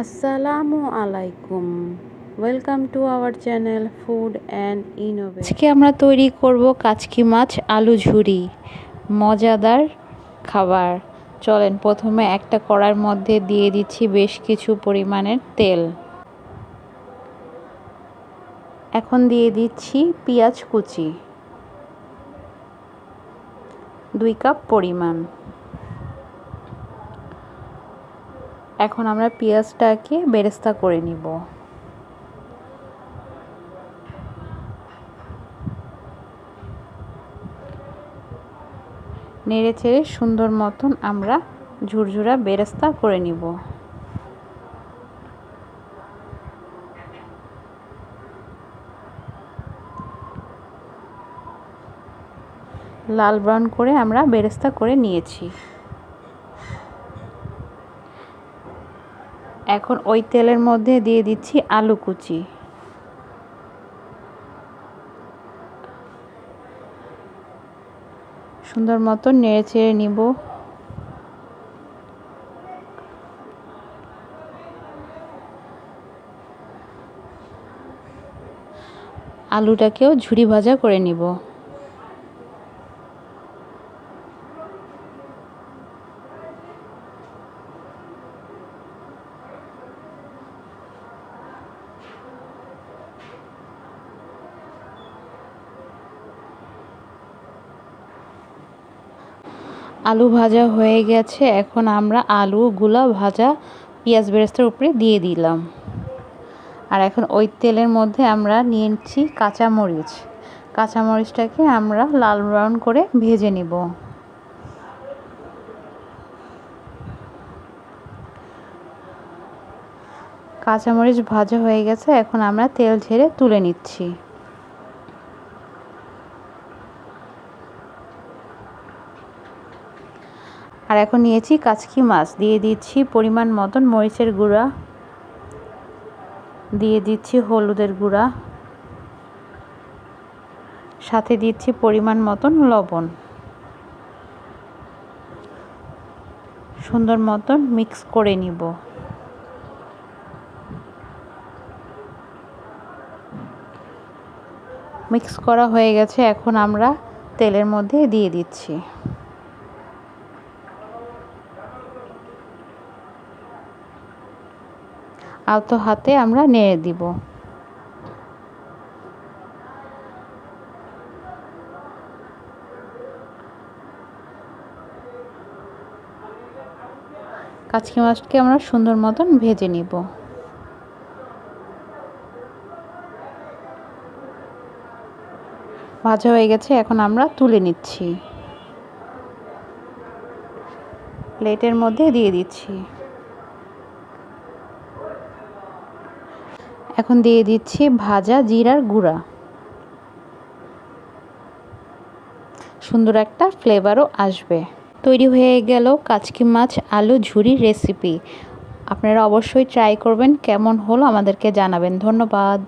আসসালামু আলাইকুম, welcome to our channel food and innovation. আজকে আমরা তৈরি করব কাচকি মাছ আলু ঝুরি, মজাদার খাবার। চলেন প্রথমে একটা কড়াইয়ের মধ্যে দিয়ে দিচ্ছি বেশ কিছু পরিমাণের তেল। এখন দিয়ে দিচ্ছি পেঁয়াজ কুচি 2 কাপ পরিমাণ। এখন আমরা পেঁয়াজটাকে বেরেস্তা করে নিব। নেড়ে চেড়ে সুন্দর মতন আমরা ঝুরঝুরা বেরেস্তা করে নিব। লাল ব্রাউন করে আমরা বেরেস্তা করে নিয়েছি। এখন ওই তেলের মধ্যে দিয়ে দিচ্ছি আলু কুচি। সুন্দর মতো নেড়ে চেড়ে নিব। আলুটাকেও ঝুরি ভাজা করে নিব। আলু ভাজা হয়ে গেছে। এখন আমরা আলুগুলা ভাজা পেঁয়াজ বেরেস্তার উপরে দিয়ে দিলাম। আর এখন ওই তেলের মধ্যে আমরা নিয়ে নিচ্ছি কাঁচামরিচ। কাঁচামরিচটাকে আমরা লাল ব্রাউন করে ভেজে নিব। কাঁচামরিচ ভাজা হয়ে গেছে। এখন আমরা তেল ঝেড়ে তুলে নিচ্ছি। আর এখন নিয়েছি কাচকি মাছ, দিয়ে দিচ্ছি পরিমাণ মতন মরিচের গুঁড়া, দিয়ে দিচ্ছি হলুদের গুঁড়া, সাথে দিচ্ছি পরিমাণ মতন লবণ। সুন্দর মতন মিক্স করে নিব। মিক্স করা হয়ে গেছে। এখন আমরা তেলের মধ্যে দিয়ে দিচ্ছি। আলতো হাতে আমরা নেড়ে দিব। কাচকি মাছকে আমরা সুন্দর মতন ভেজে নিব। ভাজা হয়ে গেছে। এখন আমরা তুলে নিচ্ছি। প্লেটের মধ্যে দিয়ে দিচ্ছি। এখন দিয়ে দিচ্ছি ভাজা জিরার গুঁড়া। সুন্দর একটা ফ্লেভারও আসবে। তৈরি হয়ে গেল কাচকি মাছ আলু ঝুরি রেসিপি। আপনারা অবশ্যই ট্রাই করবেন। কেমন হলো আমাদেরকে জানাবেন। ধন্যবাদ।